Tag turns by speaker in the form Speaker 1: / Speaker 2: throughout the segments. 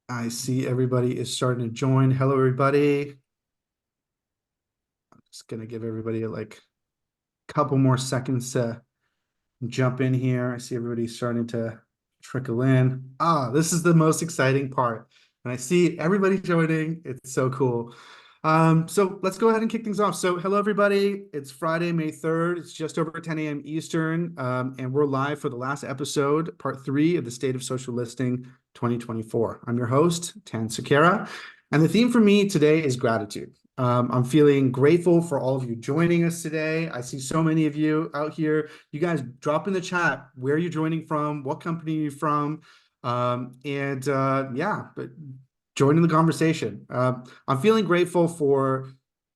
Speaker 1: I see everybody is starting to join. Hello, everybody. I'm just gonna give everybody like a couple more seconds to jump in here. I see everybody starting to trickle in. This is the most exciting part. And I see everybody joining. It's so cool. So let's go ahead and kick things off. So hello, everybody. It's Friday, May 3rd. It's just over 10 a.m. Eastern. And we're live for the last episode, part 3 of the State of Social Listing 2024. I'm your host, Sukhera. And the theme for me today is gratitude. I'm feeling grateful for all of you joining us today. I see so many of you out here. You guys drop in the chat where you're joining from, what company you're from, but join in the conversation. I'm feeling grateful for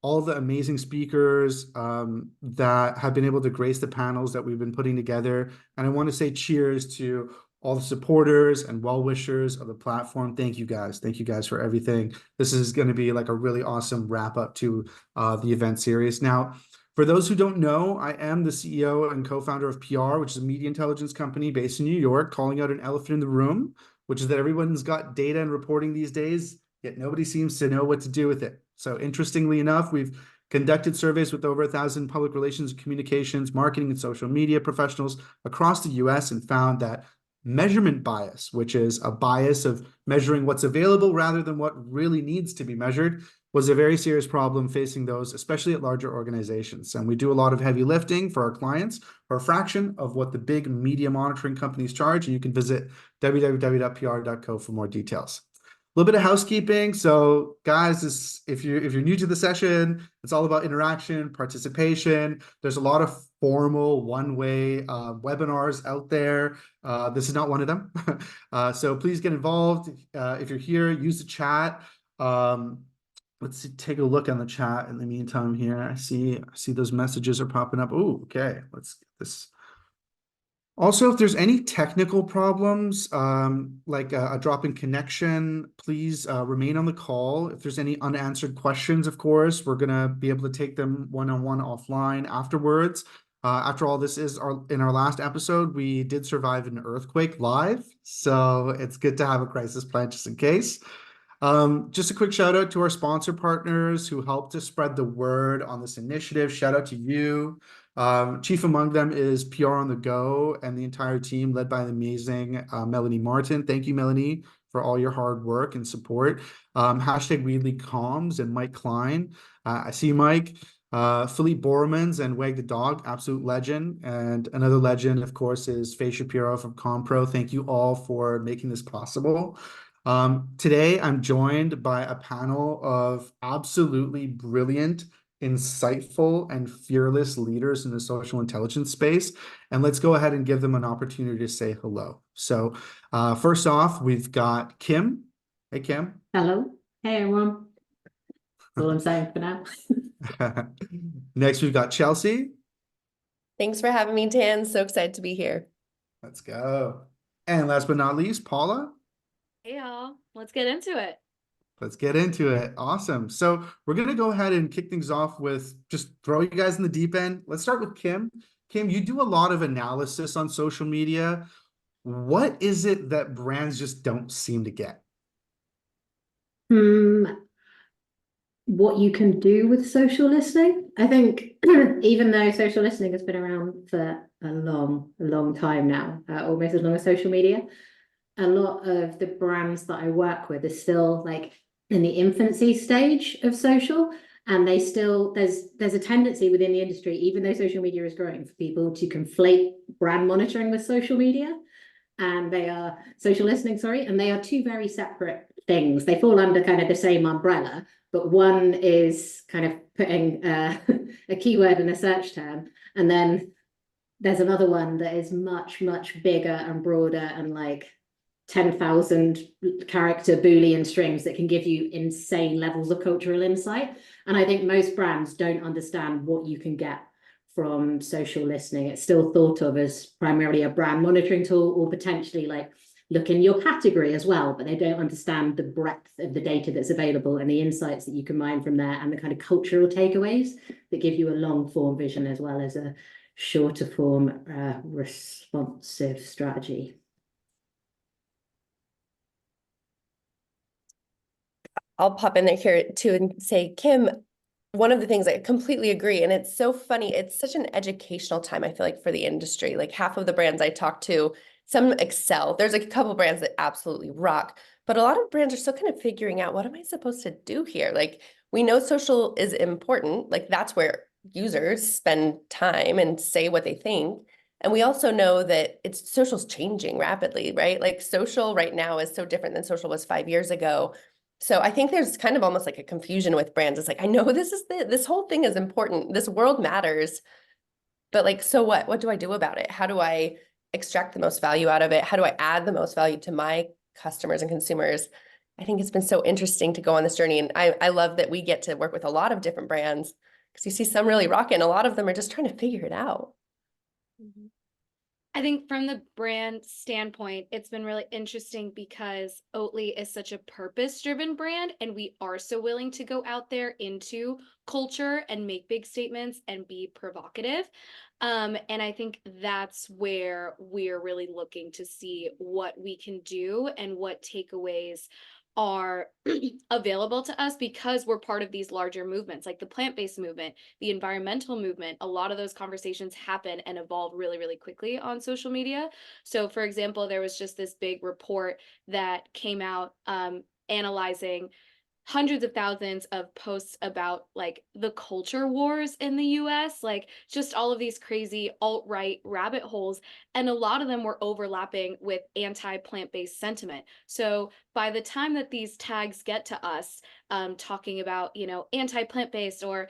Speaker 1: all the amazing speakers that have been able to grace the panels that we've been putting together. And I want to say cheers to all the supporters and well-wishers of the platform. Thank you guys. Thank you guys for everything. This is going to be like a really awesome wrap up to the event series. Now, for those who don't know, I am the CEO and co-founder of PR, which is a media intelligence company based in New York, calling out an elephant in the room, which is that everyone's got data and reporting these days, yet nobody seems to know what to do with it. So interestingly enough, we've conducted surveys with over 1,000 public relations, communications, marketing, and social media professionals across the US and found that measurement bias, which is a bias of measuring what's available rather than what really needs to be measured, was a very serious problem facing those, especially at larger organizations. And we do a lot of heavy lifting for our clients for a fraction of what the big media monitoring companies charge. And you can visit www.pr.co for more details. A little bit of housekeeping. So guys, if you're new to the session, it's all about interaction, participation. There's a lot of formal one-way webinars out there. This is not one of them. So please get involved. If you're here, use the chat. Let's take a look on the chat in the meantime here. I see those messages are popping up. Oh, okay. Let's get this. Also, if there's any technical problems, like a drop in connection, please remain on the call. If there's any unanswered questions, of course, we're going to be able to take them one-on-one offline afterwards. After all, this is in our last episode, we did survive an earthquake live, so it's good to have a crisis plan just in case. Just a quick shout out to our sponsor partners who helped to spread the word on this initiative. Shout out to you. Chief among them is PR on the Go and the entire team led by the amazing Melanie Martin. Thank you, Melanie, for all your hard work and support. Hashtag Weedley Comms and Mike Klein. I see Mike. Philippe Bormans and Wag the Dog, absolute legend. And another legend, of course, is Faye Shapiro from Compro. Thank you all for making this possible. Today, I'm joined by a panel of absolutely brilliant, insightful, and fearless leaders in the social intelligence space. And let's go ahead and give them an opportunity to say hello. So first off, we've got Kim. Hey, Kim.
Speaker 2: Hello. Hey, everyone. That's all I'm saying for now.
Speaker 1: Next, we've got Chelsie.
Speaker 3: Thanks for having me, Tan. So excited to be here.
Speaker 1: Let's go. And last but not least, Paula.
Speaker 4: Hey, y'all. Let's get into it.
Speaker 1: Let's get into it. Awesome. So we're going to go ahead and kick things off with just throw you guys in the deep end. Let's start with Kim. Kim, you do a lot of analysis on social media. What is it that brands just don't seem to get?
Speaker 2: What you can do with social listening. I think even though social listening has been around for a long time now, almost as long as social media, a lot of the brands that I work with are still like in the infancy stage of social, and there's a tendency within the industry, even though social media is growing, for people to conflate brand monitoring with social media, and they are social listening, sorry, and they are two very separate things. They fall under kind of the same umbrella, but one is kind of putting a keyword in a search term, and then there's another one that is much bigger and broader and like 10,000 character Boolean strings that can give you insane levels of cultural insight. And I think most brands don't understand what you can get from social listening. It's still thought of as primarily a brand monitoring tool, or potentially like look in your category as well, but they don't understand the breadth of the data that's available and the insights that you can mine from there, and the kind of cultural takeaways that give you a long form vision as well as a shorter form responsive strategy.
Speaker 3: I'll pop in there here too and say, Kim, one of the things I completely agree, and it's so funny, it's such an educational time, I feel like, for the industry. Like half of the brands I talk to, some excel. There's like a couple brands that absolutely rock, but a lot of brands are still kind of figuring out, what am I supposed to do here? Like we know social is important, like that's where users spend time and say what they think. And we also know that social's changing rapidly, right? Like social right now is so different than social was 5 years ago. So I think there's kind of almost like a confusion with brands. It's like, I know this whole thing is important. This world matters, but like, so what? What do I do about it? How do I extract the most value out of it? How do I add the most value to my customers and consumers? I think it's been so interesting to go on this journey. And I love that we get to work with a lot of different brands because you see some really rocking. A lot of them are just trying to figure it out.
Speaker 4: I think from the brand standpoint, it's been really interesting because Oatly is such a purpose-driven brand, and we are so willing to go out there into culture and make big statements and be provocative. And I think that's where we're really looking to see what we can do and what takeaways are available to us because we're part of these larger movements like the plant-based movement, the environmental movement. A lot of those conversations happen and evolve really, really quickly on social media. So for example, there was just this big report that came out analyzing hundreds of thousands of posts about like the culture wars in the US, like just all of these crazy alt-right rabbit holes. And a lot of them were overlapping with anti-plant-based sentiment. So by the time that these tags get to us, talking about, anti-plant-based or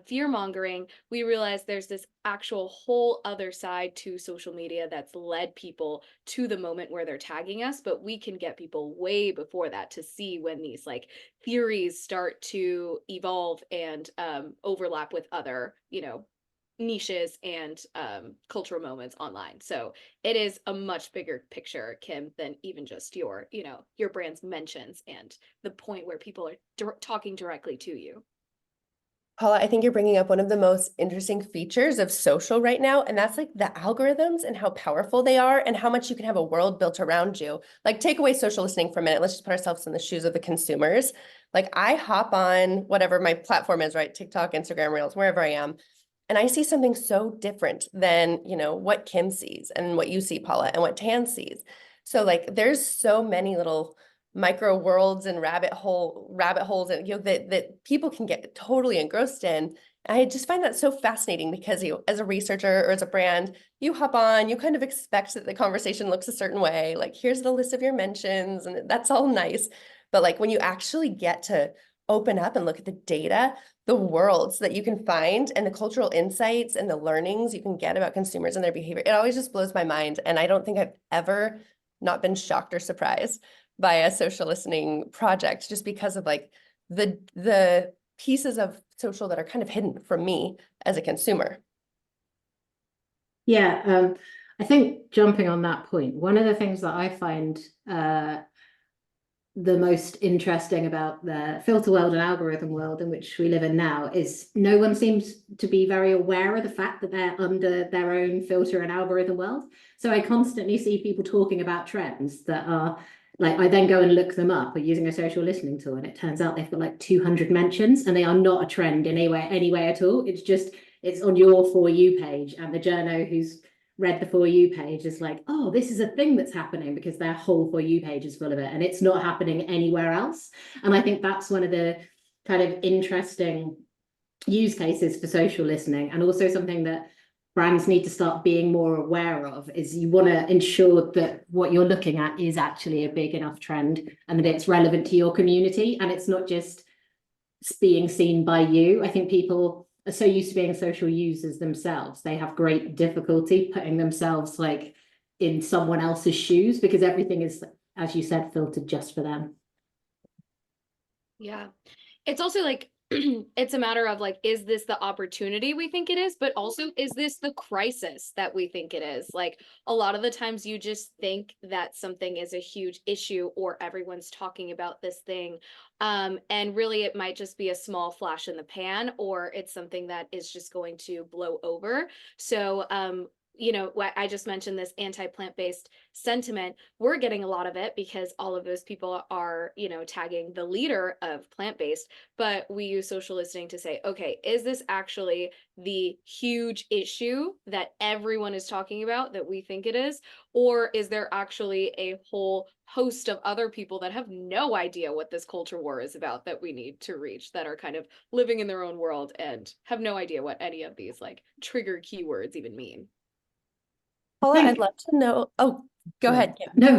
Speaker 4: fear-mongering, we realize there's this actual whole other side to social media that's led people to the moment where they're tagging us, but we can get people way before that to see when these like theories start to evolve and overlap with other, niches and cultural moments online. So it is a much bigger picture, Kim, than even just your brand's mentions and the point where people are talking directly to you.
Speaker 3: Paula, I think you're bringing up one of the most interesting features of social right now, and that's like the algorithms and how powerful they are and how much you can have a world built around you. Like take away social listening for a minute. Let's just put ourselves in the shoes of the consumers. Like I hop on whatever my platform is, right? TikTok, Instagram, Reels, wherever I am. And I see something so different than, what Kim sees and what you see, Paula, and what Tan sees. So like there's so many little micro worlds and rabbit holes and that people can get totally engrossed in. I just find that so fascinating because as a researcher or as a brand, you hop on, you kind of expect that the conversation looks a certain way, like here's the list of your mentions and that's all nice. But like when you actually get to open up and look at the data, the worlds that you can find and the cultural insights and the learnings you can get about consumers and their behavior, it always just blows my mind. And I don't think I've ever not been shocked or surprised by a social listening project just because of like the pieces of social that are kind of hidden from me as a consumer.
Speaker 2: Yeah, I think jumping on that point, one of the things that I find the most interesting about the filter world and algorithm world in which we live in now is no one seems to be very aware of the fact that they're under their own filter and algorithm world. So I constantly see people talking about trends that are like, I then go and look them up or using a social listening tool, and it turns out they've got like 200 mentions and they are not a trend in any way at all. It's on your For You page, and the journo who's read the For You page is like, oh, this is a thing that's happening because their whole For You page is full of it and it's not happening anywhere else. And I think that's one of the kind of interesting use cases for social listening, and also something that brands need to start being more aware of is you want to ensure that what you're looking at is actually a big enough trend and that it's relevant to your community and it's not just being seen by you. I think people are so used to being social users themselves, they have great difficulty putting themselves like in someone else's shoes because everything is, as you said, filtered just for them.
Speaker 4: Yeah. It's also like, it's a matter of like, is this the opportunity we think it is? But also, is this the crisis that we think it is? Like a lot of the times you just think that something is a huge issue or everyone's talking about this thing. And really it might just be a small flash in the pan, or it's something that is just going to blow over. So, you know, I just mentioned this anti-plant-based sentiment. We're getting a lot of it because all of those people are, you know, tagging the leader of plant-based, but we use social listening to say, okay, is this actually the huge issue that everyone is talking about that we think it is? Or is there actually a whole host of other people that have no idea what this culture war is about that we need to reach, that are kind of living in their own world and have no idea what any of these like trigger keywords even mean?
Speaker 3: Paula,
Speaker 2: think-
Speaker 3: I'd love to know. Oh, go ahead. Kim.
Speaker 2: No,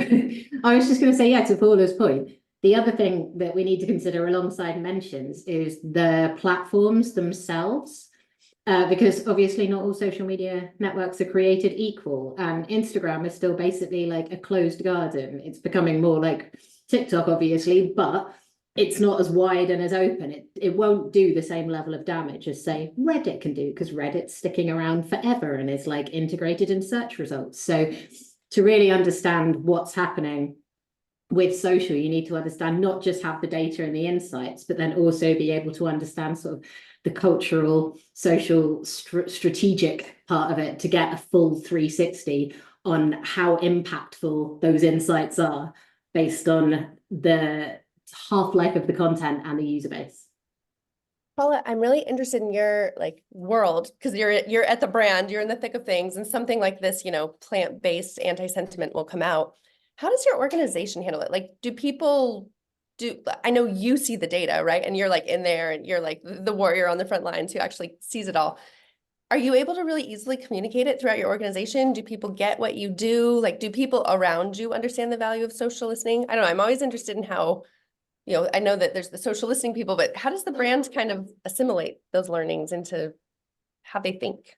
Speaker 2: I was just going to say, yeah, to Paula's point, the other thing that we need to consider alongside mentions is the platforms themselves. Because obviously not all social media networks are created equal, and Instagram is still basically like a closed garden. It's becoming more like TikTok, obviously, but it's not as wide and as open. It won't do the same level of damage as, say, Reddit can do, because Reddit's sticking around forever and is like integrated in search results. So to really understand what's happening with social, you need to understand, not just have the data and the insights, but then also be able to understand sort of the cultural, social, strategic part of it, to get a full 360 on how impactful those insights are based on the half-life of the content and the user base.
Speaker 3: Paula, I'm really interested in your like world, because you're at the brand, you're in the thick of things, and something like this, you know, plant-based anti-sentiment will come out. How does your organization handle it? Like, I know you see the data, right? And you're like in there and you're like the warrior on the front lines who actually sees it all. Are you able to really easily communicate it throughout your organization? Do people get what you do? Like, do people around you understand the value of social listening? I don't know. I'm always interested in how, you know, I know that there's the social listening people, but how does the brand kind of assimilate those learnings into how they think?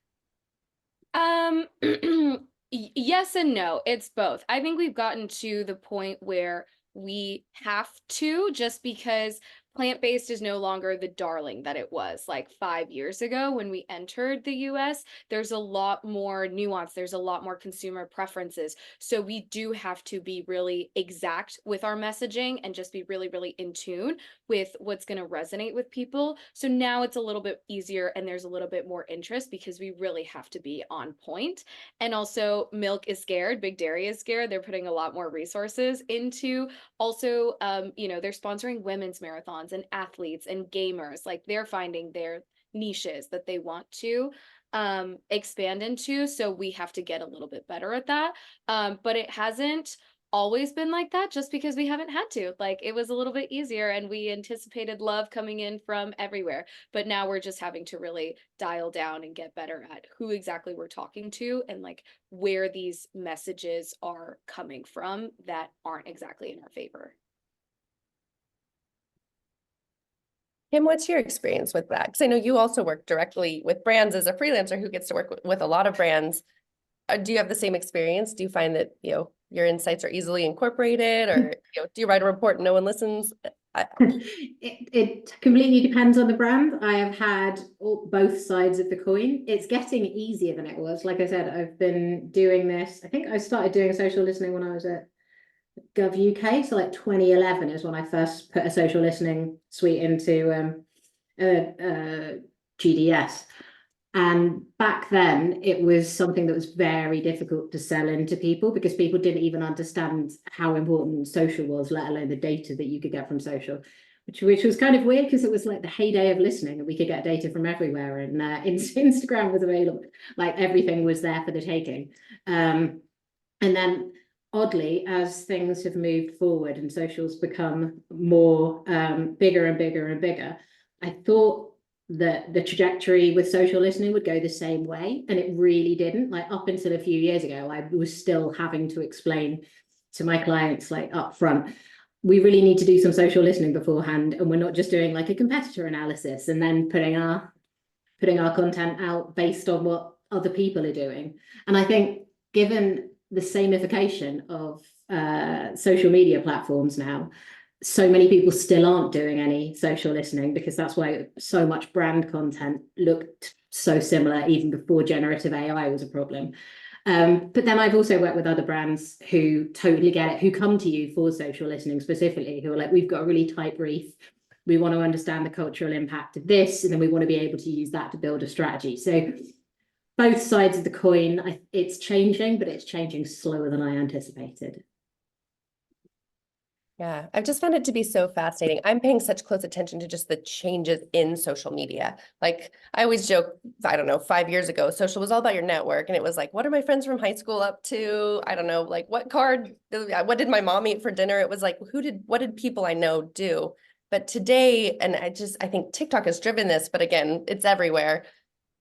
Speaker 4: Yes and no. It's both. I think we've gotten to the point where we have to, just because plant-based is no longer the darling that it was like 5 years ago when we entered the US. There's a lot more nuance. There's a lot more consumer preferences. So we do have to be really exact with our messaging and just be really, really in tune with what's going to resonate with people. So now it's a little bit easier and there's a little bit more interest because we really have to be on point. And also, milk is scared, big dairy is scared. They're putting a lot more resources into also, you know, they're sponsoring women's marathons and athletes and gamers. Like, they're finding their niches that they want to expand into. So we have to get a little bit better at that. But it hasn't always been like that, just because we haven't had to. Like, it was a little bit easier and we anticipated love coming in from everywhere. But now we're just having to really dial down and get better at who exactly we're talking to and like where these messages are coming from that aren't exactly in our favor.
Speaker 3: Kim, what's your experience with that? Because I know you also work directly with brands as a freelancer who gets to work with a lot of brands. Do you have the same experience? Do you find that, you know, your insights are easily incorporated, or, you know, do you write a report and no one listens?
Speaker 2: It completely depends on the brand. I have had both sides of the coin. It's getting easier than it was. Like I said, I've been doing this. I think I started doing social listening when I was at Gov UK. So like 2011 is when I first put a social listening suite into GDS. And back then, it was something that was very difficult to sell into people because people didn't even understand how important social was, let alone the data that you could get from social, which was kind of weird because it was like the heyday of listening and we could get data from everywhere, and Instagram was available, like everything was there for the taking. And then oddly, as things have moved forward and socials become more bigger and bigger and bigger, I thought that the trajectory with social listening would go the same way, and it really didn't. Like, up until a few years ago, I was still having to explain to my clients, like, up front, we really need to do some social listening beforehand, and we're not just doing like a competitor analysis and then putting our content out based on what other people are doing. And I think, given the samification of social media platforms now, so many people still aren't doing any social listening because that's why so much brand content looked so similar even before generative AI was a problem. But then I've also worked with other brands who totally get it, who come to you for social listening specifically, who are like, we've got a really tight brief. We want to understand the cultural impact of this, and then we want to be able to use that to build a strategy. So both sides of the coin. It's changing, but it's changing slower than I anticipated.
Speaker 3: Yeah, I've just found it to be so fascinating. I'm paying such close attention to just the changes in social media. Like I always joke, I don't know, 5 years ago, social was all about your network. And it was like, what are my friends from high school up to? I don't know, like what what did my mom eat for dinner? It was like, what did people I know do? But today, and I think TikTok has driven this, but again, it's everywhere.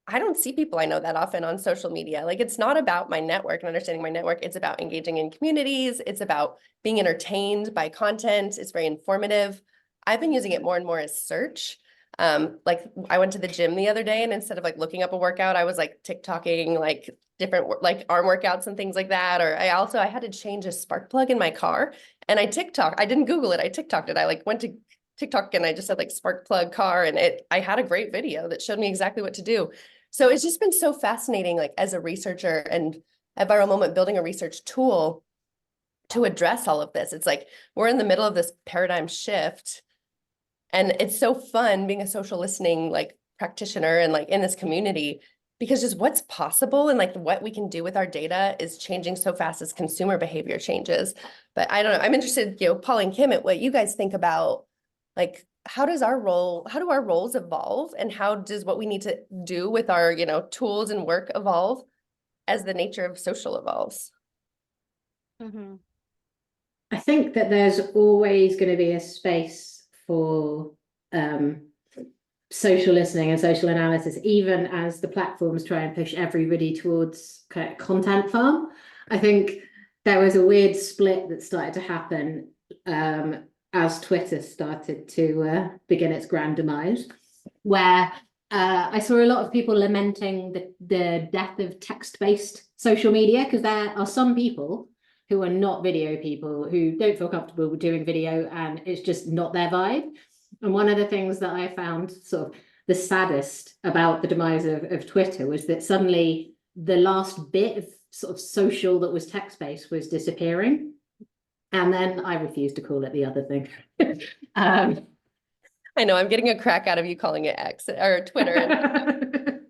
Speaker 3: I don't see people I know that often on social media. Like it's not about my network and understanding my network. It's about engaging in communities. It's about being entertained by content. It's very informative. I've been using it more and more as search. Like I went to the gym the other day and instead of like looking up a workout, I was like TikToking like different like arm workouts and things like that. Or I had to change a spark plug in my car and I didn't Google it. I TikToked it. I like went to TikTok and I just said like spark plug car and I had a great video that showed me exactly what to do. So it's just been so fascinating, like as a researcher and at Viral Moment, building a research tool to address all of this. It's like we're in the middle of this paradigm shift. And it's so fun being a social listening like practitioner and like in this community because just what's possible and like what we can do with our data is changing so fast as consumer behavior changes. But I don't know, I'm interested, Paul and Kim, at what you guys think about like how do our roles evolve and how does what we need to do with our, tools and work evolve as the nature of social evolves?
Speaker 4: Mm-hmm.
Speaker 2: I think that there's always going to be a space for social listening and social analysis, even as the platforms try and push everybody towards kind of content farm. I think there was a weird split that started to happen as Twitter started to begin its grand demise, where I saw a lot of people lamenting the death of text-based social media, because there are some people who are not video people who don't feel comfortable with doing video and it's just not their vibe. And one of the things that I found sort of the saddest about the demise of Twitter was that suddenly the last bit of sort of social that was text-based was disappearing. And then I refuse to call it the other thing.
Speaker 3: I know I'm getting a crack out of you calling it X or Twitter.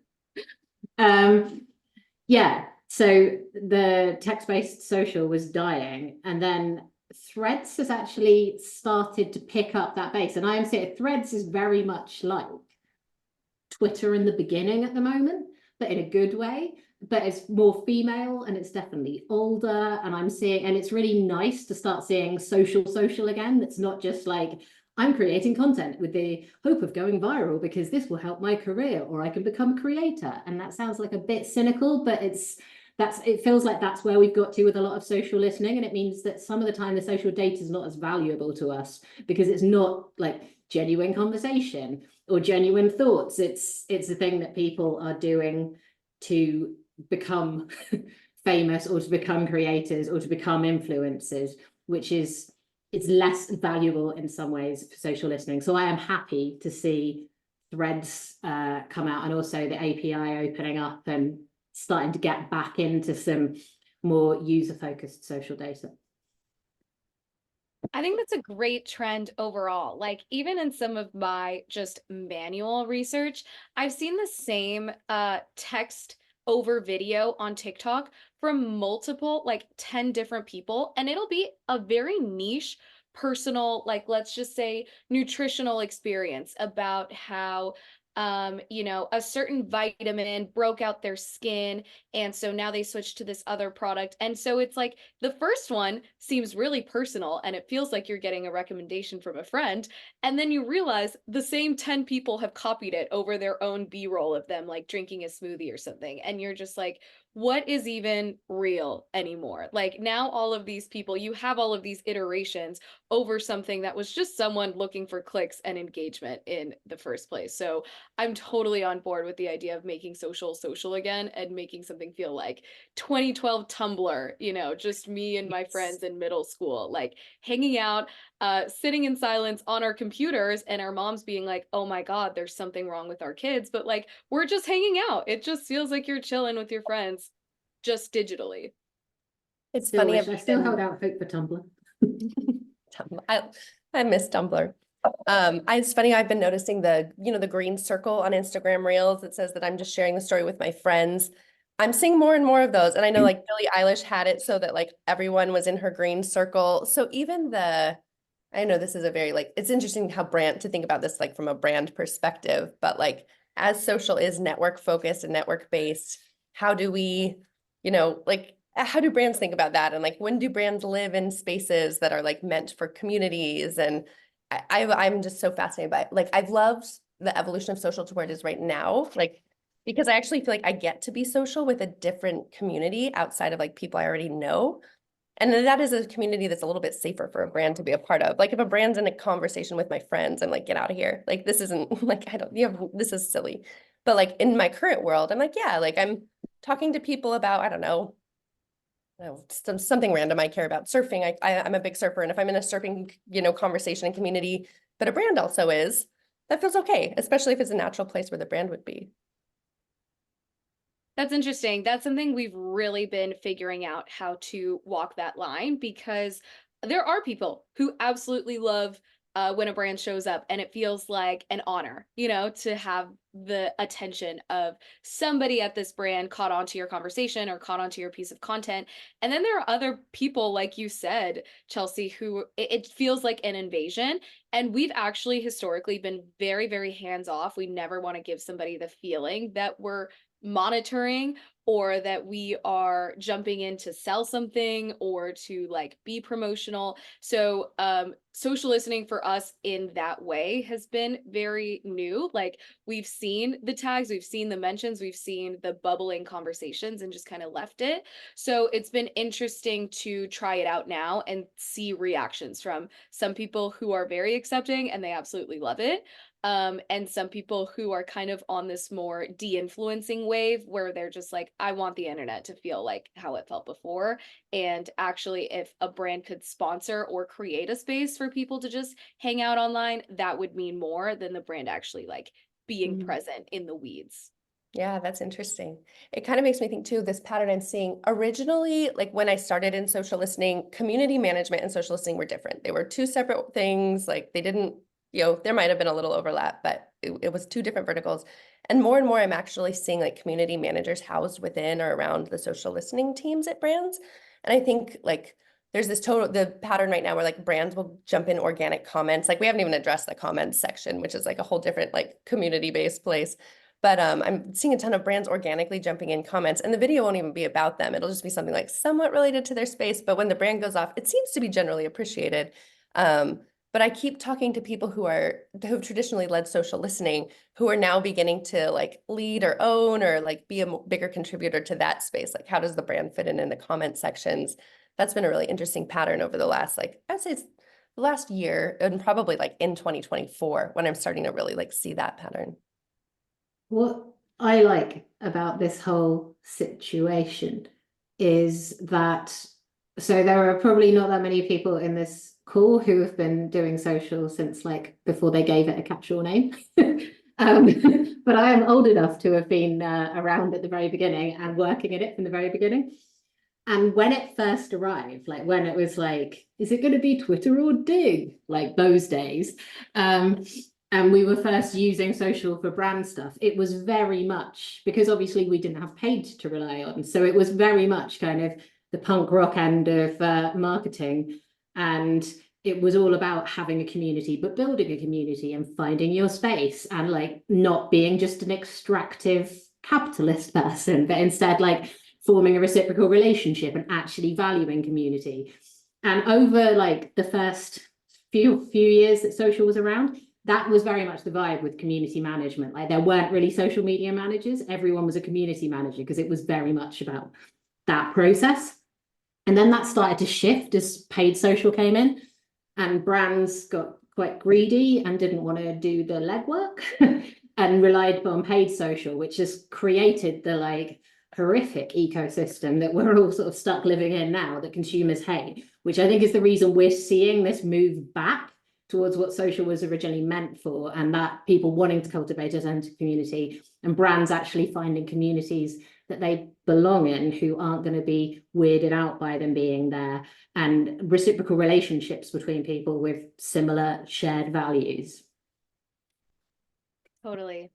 Speaker 2: Yeah, so the text-based social was dying, and then Threads has actually started to pick up that base. And I am saying Threads is very much like Twitter in the beginning at the moment, but in a good way. But it's more female and it's definitely older. And I'm seeing, and it's really nice to start seeing social again. That's not just like, I'm creating content with the hope of going viral because this will help my career or I can become a creator. And that sounds like a bit cynical, but it feels like that's where we've got to with a lot of social listening. And it means that some of the time the social data is not as valuable to us because it's not like genuine conversation or genuine thoughts. It's a thing that people are doing to become famous or to become creators or to become influencers, which is it's less valuable in some ways for social listening. So I am happy to see Threads come out and also the API opening up and starting to get back into some more user-focused social data.
Speaker 4: I think that's a great trend overall. Like even in some of my just manual research, I've seen the same text over video on TikTok from multiple, like 10 different people, and it'll be a very niche personal, like let's just say nutritional experience about how a certain vitamin broke out their skin, and so now they switched to this other product. And so it's like the first one seems really personal and it feels like you're getting a recommendation from a friend, and then you realize the same 10 people have copied it over their own B-roll of them like drinking a smoothie or something, and you're just like, what is even real anymore? Like now all of these people, you have all of these iterations over something that was just someone looking for clicks and engagement in the first place. So I'm totally on board with the idea of making social again and making something feel like 2012 Tumblr, just me and my friends in middle school, like hanging out, sitting in silence on our computers, and our moms being like, oh my God, there's something wrong with our kids. But like, we're just hanging out. It just feels like you're chilling with your friends, just digitally.
Speaker 3: It's
Speaker 2: Still
Speaker 3: funny.
Speaker 2: wish I still held out hope for Tumblr.
Speaker 3: I miss Tumblr. It's funny, I've been noticing the green circle on Instagram Reels that says that I'm just sharing the story with my friends. I'm seeing more and more of those. And I know like Billie Eilish had it so that like everyone was in her green circle. So even I know this is a very like, it's interesting how to think about this like from a brand perspective, but like as social is network focused and network based, how do we, like how do brands think about that? And like when do brands live in spaces that are like meant for communities? And I'm just so fascinated by it. Like I've loved the evolution of social to where it is right now. Like because I actually feel like I get to be social with a different community outside of like people I already know. And then that is a community that's a little bit safer for a brand to be a part of. Like if a brand's in a conversation with my friends, I'm like, get out of here. Like this isn't like, this is silly. But like in my current world, I'm like, yeah, like I'm talking to people about, I don't know, something random I care about, surfing. I'm a big surfer. And if I'm in a surfing, conversation and community, but a brand also is, that feels okay, especially if it's a natural place where the brand would be.
Speaker 4: That's interesting. That's something we've really been figuring out how to walk that line, because there are people who absolutely love when a brand shows up and it feels like an honor, to have the attention of somebody at this brand caught onto your conversation or caught onto your piece of content. And then there are other people, like you said, Chelsie, who it feels like an invasion. And we've actually historically been very, very hands off. We never want to give somebody the feeling that we're monitoring or that we are jumping in to sell something or to like be promotional. So social listening for us in that way has been very new. Like we've seen the tags, we've seen the mentions, we've seen the bubbling conversations and just kind of left it. So it's been interesting to try it out now and see reactions from some people who are very accepting and they absolutely love it. And some people who are kind of on this more de-influencing wave where they're just like, I want the internet to feel like how it felt before. And actually, if a brand could sponsor or create a space for people to just hang out online, that would mean more than the brand actually like being present in the weeds.
Speaker 3: Yeah, that's interesting. It kind of makes me think too, this pattern I'm seeing originally, like when I started in social listening, community management and social listening were different. They were two separate things. Like they didn't, there might have been a little overlap, but it was two different verticals. And more I'm actually seeing like community managers housed within or around the social listening teams at brands. And I think like there's the pattern right now where like brands will jump in organic comments. Like we haven't even addressed the comments section, which is like a whole different like community-based place. But I'm seeing a ton of brands organically jumping in comments, and the video won't even be about them. It'll just be something like somewhat related to their space. But when the brand goes off, it seems to be generally appreciated. But I keep talking to people who've traditionally led social listening, who are now beginning to like lead or own or like be a bigger contributor to that space. Like how does the brand fit in the comment sections? That's been a really interesting pattern over the last, like, I'd say it's the last year and probably like in 2024 when I'm starting to really like see that pattern.
Speaker 2: What I like about this whole situation is that, so there are probably not that many people in this call who have been doing social since like before they gave it a catch-all name. But I am old enough to have been around at the very beginning and working in it from the very beginning. And when it first arrived, like when it was like, is it going to be Twitter or Dig? Like those days. And we were first using social for brand stuff. It was very much, because obviously we didn't have paid to rely on. So it was very much kind of the punk rock end of marketing. And it was all about having a community, but building a community and finding your space and like not being just an extractive capitalist person, but instead like forming a reciprocal relationship and actually valuing community. And over like the first few years that social was around, that was very much the vibe with community management. Like there weren't really social media managers. Everyone was a community manager because it was very much about that process. And then that started to shift as paid social came in and brands got quite greedy and didn't want to do the legwork and relied on paid social, which has created the like horrific ecosystem that we're all sort of stuck living in now that consumers hate, which I think is the reason we're seeing this move back towards what social was originally meant for, and that people wanting to cultivate a sense of community and brands actually finding communities that they belong in who aren't going to be weirded out by them being there, and reciprocal relationships between people with similar shared values.
Speaker 4: Totally.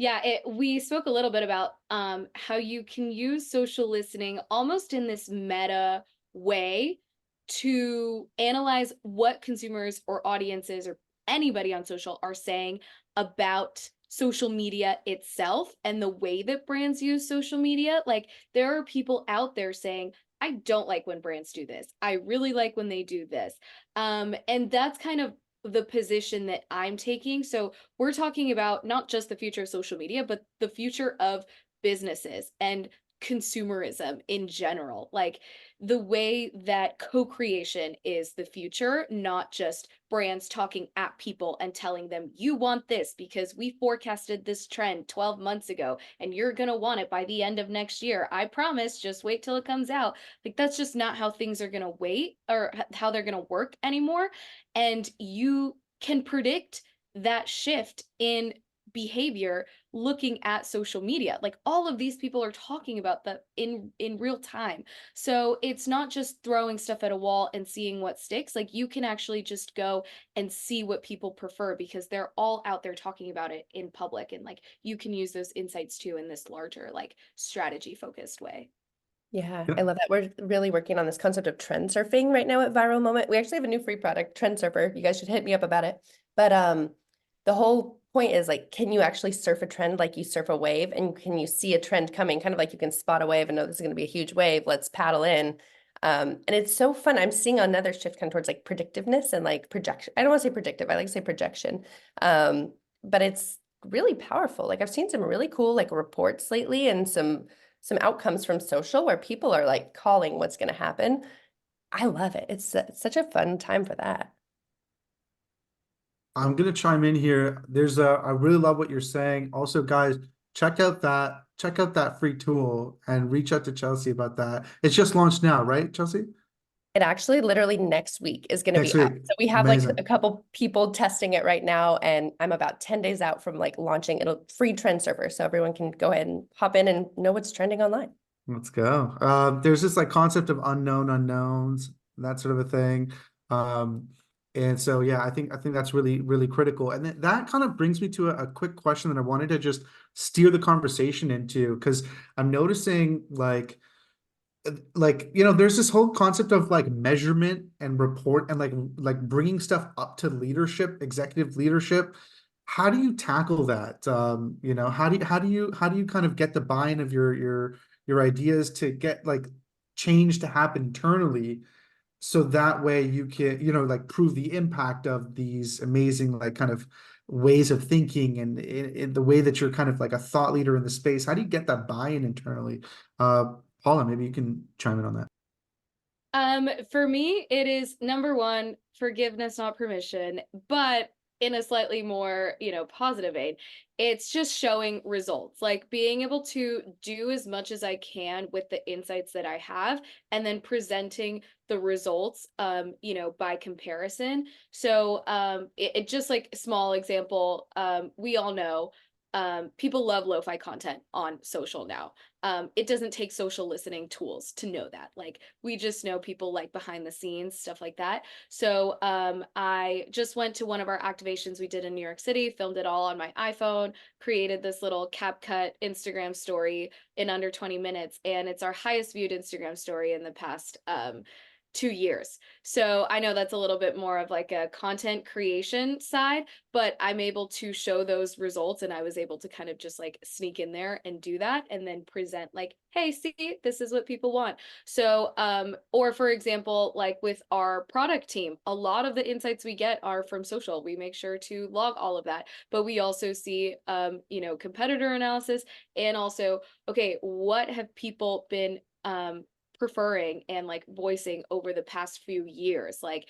Speaker 4: Yeah, we spoke a little bit about how you can use social listening almost in this meta way to analyze what consumers or audiences or anybody on social are saying about social media itself and the way that brands use social media. Like there are people out there saying, I don't like when brands do this. I really like when they do this. And that's kind of the position that I'm taking. So we're talking about not just the future of social media, but the future of businesses and consumerism in general. Like the way that co-creation is the future, not just brands talking at people and telling them, you want this because we forecasted this trend 12 months ago and you're going to want it by the end of next year. I promise, just wait till it comes out. Like that's just not how things are going to wait or how they're going to work anymore. And you can predict that shift in behavior looking at social media. Like all of these people are talking about that in real time. So it's not just throwing stuff at a wall and seeing what sticks. Like you can actually just go and see what people prefer because they're all out there talking about it in public, and like you can use those insights too in this larger like strategy focused way.
Speaker 3: Yeah,
Speaker 1: Yeah.
Speaker 3: I love that. We're really working on this concept of trend surfing right now at Viral Moment. We actually have a new free product, Trend Surfer. You guys should hit me up about it. But the whole point is like, can you actually surf a trend like you surf a wave? And can you see a trend coming? Kind of like you can spot a wave and know this is going to be a huge wave. Let's paddle in. And it's so fun. I'm seeing another shift kind of towards like predictiveness and like projection. I don't want to say predictive. I like to say projection. But it's really powerful. Like I've seen some really cool like reports lately and some outcomes from social where people are like calling what's going to happen. I love it. It's such a fun time for that.
Speaker 1: I'm gonna chime in here. I really love what you're saying. Also, guys, check out that free tool and reach out to Chelsie about that. It's just launched now, right, Chelsie?
Speaker 3: It actually literally next week is going to
Speaker 1: Next
Speaker 3: be out.
Speaker 1: week.
Speaker 3: So we have like
Speaker 1: Amazing.
Speaker 3: a couple people testing it right now, and I'm about 10 days out from like launching it'll free trend server. So everyone can go ahead and hop in and know what's trending online.
Speaker 1: Let's go. There's this like concept of unknown unknowns, that sort of a thing. Um, and so yeah, I think that's really critical. And that kind of brings me to a quick question that I wanted to just steer the conversation into, because I'm noticing there's this whole concept of like measurement and report and like bringing stuff up to leadership, executive leadership. How do you tackle that? How do you kind of get the buy-in of your ideas to get like change to happen internally, so that way you can like prove the impact of these amazing like kind of ways of thinking, and in the way that you're kind of like a thought leader in the space. How do you get that buy-in internally? Paula, maybe you can chime in on that.
Speaker 4: For me, it is number one, forgiveness, not permission, but in a slightly more, positive vein. It's just showing results, like being able to do as much as I can with the insights that I have, and then presenting the results, by comparison. So, it just like a small example, we all know, people love lo-fi content on social now. It doesn't take social listening tools to know that. Like we just know people like behind the scenes, stuff like that. So I just went to one of our activations we did in New York City, filmed it all on my iPhone, created this little CapCut Instagram story in under 20 minutes. And it's our highest viewed Instagram story in the past 2 years. So I know that's a little bit more of like a content creation side, but I'm able to show those results, and I was able to kind of just like sneak in there and do that and then present like, hey, see, this is what people want. So or for example, like with our product team, a lot of the insights we get are from social. We make sure to log all of that, but we also see competitor analysis, and also, okay, what have people been preferring and like voicing over the past few years? Like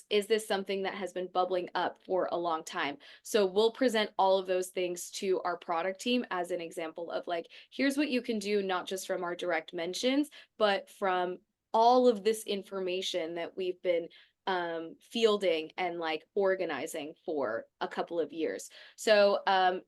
Speaker 4: is this something that has been bubbling up for a long time? So we'll present all of those things to our product team as an example of like, here's what you can do, not just from our direct mentions, but from all of this information that we've been fielding and like organizing for a couple of years. So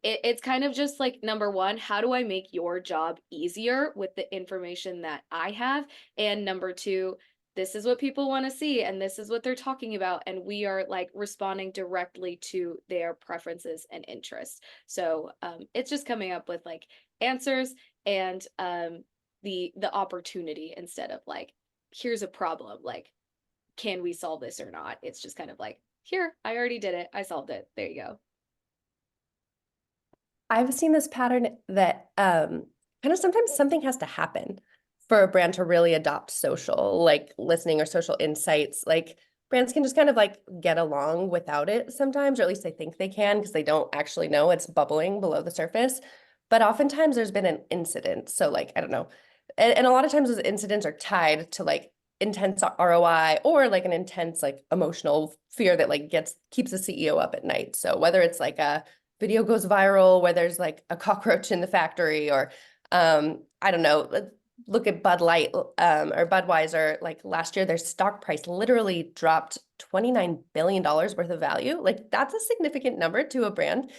Speaker 4: it's kind of just like, number one, how do I make your job easier with the information that I have? And number two, this is what people want to see and this is what they're talking about, and we are like responding directly to their preferences and interests. So it's just coming up with like answers and the opportunity instead of like, here's a problem, like, can we solve this or not? It's just kind of like, here, I already did it, I solved it, there you go.
Speaker 3: I've seen this pattern that kind of sometimes something has to happen for a brand to really adopt social, like listening or social insights. Like brands can just kind of like get along without it sometimes, or at least they think they can because they don't actually know it's bubbling below the surface. But oftentimes there's been an incident. So like, I don't know. And a lot of times those incidents are tied to like intense ROI or like an intense like emotional fear that like keeps the CEO up at night. So whether it's like a video goes viral where there's like a cockroach in the factory, or I don't know, look at Bud Light or Budweiser. Like last year, their stock price literally dropped $29 billion worth of value. Like that's a significant number to a brand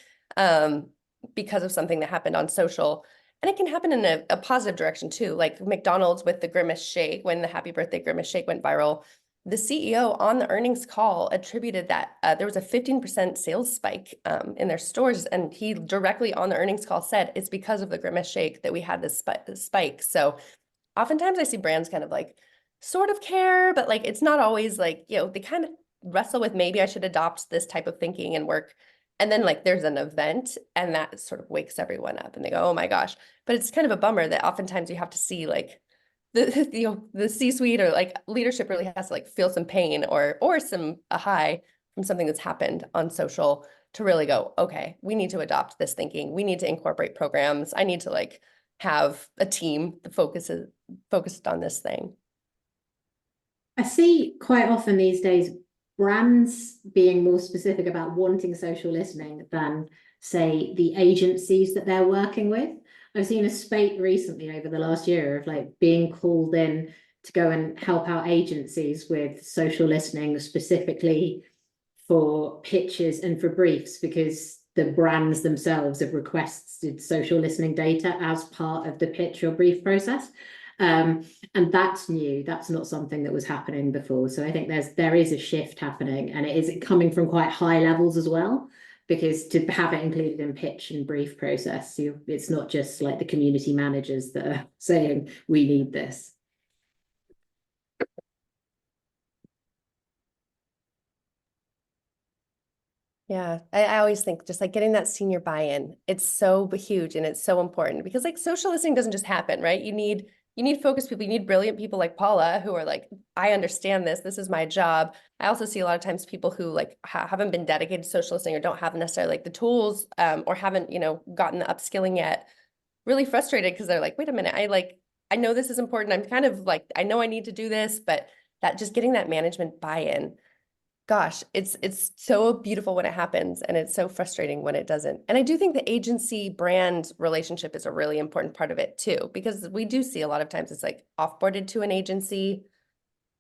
Speaker 3: because of something that happened on social. And it can happen in a positive direction too. Like McDonald's with the Grimace Shake, when the Happy Birthday Grimace Shake went viral, the CEO on the earnings call attributed that there was a 15% sales spike in their stores. And he directly on the earnings call said, it's because of the Grimace Shake that we had this spike. So oftentimes I see brands kind of like sort of care, but like it's not always like, you know, they kind of wrestle with maybe I should adopt this type of thinking and work. And then like there's an event and that sort of wakes everyone up and they go, oh my gosh. But it's kind of a bummer that oftentimes you have to see like the C-suite or like leadership really has to like feel some pain or a high from something that's happened on social to really go, okay, we need to adopt this thinking. We need to incorporate programs. I need to like have a team that focused on this thing.
Speaker 2: I see quite often these days brands being more specific about wanting social listening than, say, the agencies that they're working with. I've seen a spate recently over the last year of like being called in to go and help out agencies with social listening specifically for pitches and for briefs, because the brands themselves have requested social listening data as part of the pitch or brief process. And that's new. That's not something that was happening before. So I think there is a shift happening, and it is coming from quite high levels as well, because to have it included in pitch and brief process, it's not just like the community managers that are saying we need this.
Speaker 3: Yeah, I always think just like getting that senior buy-in, it's so huge and it's so important because like social listening doesn't just happen, right? You need focused people, you need brilliant people like Paula who are like, I understand this is my job. I also see a lot of times people who like haven't been dedicated to social listening or don't have necessarily like the tools or haven't, gotten the upskilling yet, really frustrated because they're like, wait a minute, I know this is important. I'm kind of like, I know I need to do this, but that just getting that management buy-in, gosh, it's so beautiful when it happens and it's so frustrating when it doesn't. And I do think the agency brand relationship is a really important part of it too, because we do see a lot of times it's like offboarded to an agency,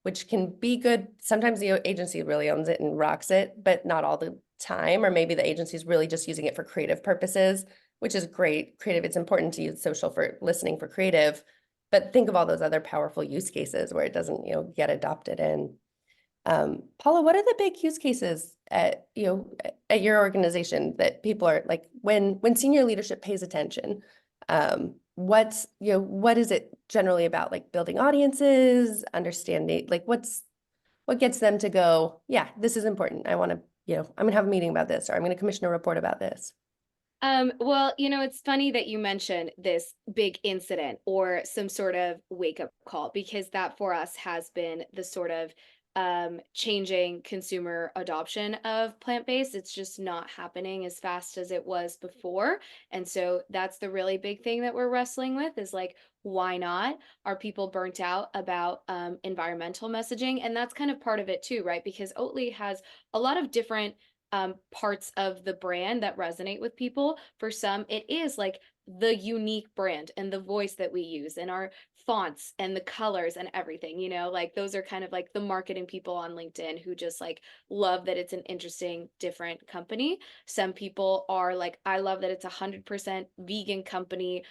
Speaker 3: which can be good. Sometimes the agency really owns it and rocks it, but not all the time. Or maybe the agency is really just using it for creative purposes, which is great. Creative, it's important to use social for listening for creative, but think of all those other powerful use cases where it doesn't, get adopted in. Paula, what are the big use cases at your organization that people are like when senior leadership pays attention? What is it generally about, like building audiences, understanding like what gets them to go, yeah, this is important. I want to, I'm gonna have a meeting about this, or I'm gonna commission a report about this.
Speaker 4: Well, it's funny that you mentioned this big incident or some sort of wake-up call, because that for us has been the sort of changing consumer adoption of plant-based. It's just not happening as fast as it was before. And so that's the really big thing that we're wrestling with, is like, why not? Are people burnt out about environmental messaging? And that's kind of part of it too, right? Because Oatly has a lot of different parts of the brand that resonate with people. For some, it is like the unique brand and the voice that we use and our fonts and the colors and everything, you know, like those are kind of like the marketing people on LinkedIn who just like love that it's an interesting, different company. Some people are like, I love that it's 100% vegan company.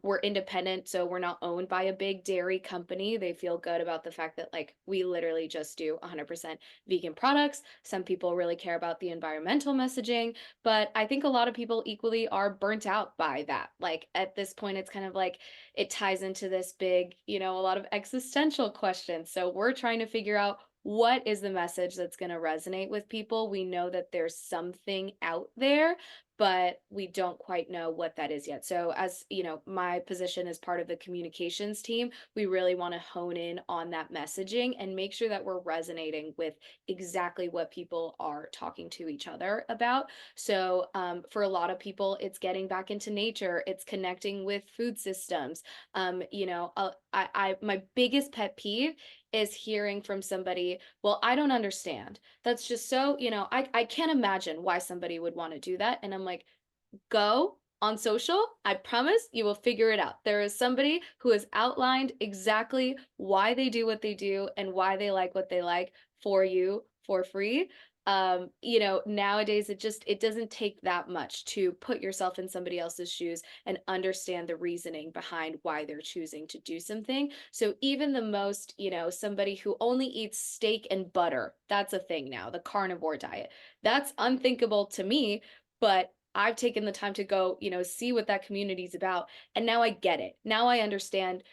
Speaker 4: We're independent, so we're not owned by a big dairy company. They feel good about the fact that like we literally just do 100% vegan products. Some people really care about the environmental messaging, but I think a lot of people equally are burnt out by that. Like at this point, it's kind of like it ties into this big, you know, a lot of existential questions. So we're trying to figure out what is the message that's going to resonate with people. We know that there's something out there, but we don't quite know what that is yet. So as you know, my position as part of the communications team, we really want to hone in on that messaging and make sure that we're resonating with exactly what people are talking to each other about. So for a lot of people, it's getting back into nature, it's connecting with food systems. You know, my biggest pet peeve is hearing from somebody, well, I don't understand. That's just so, you know, I can't imagine why somebody would want to do that. And I'm like, go on social. I promise you will figure it out. There is somebody who has outlined exactly why they do what they do and why they like what they like for you for free. You know, nowadays it doesn't take that much to put yourself in somebody else's shoes and understand the reasoning behind why they're choosing to do something. So even the most, you know, somebody who only eats steak and butter, that's a thing now, the carnivore diet. That's unthinkable to me, but I've taken the time to go, you know, see what that community is about. And now I get it. Now I understand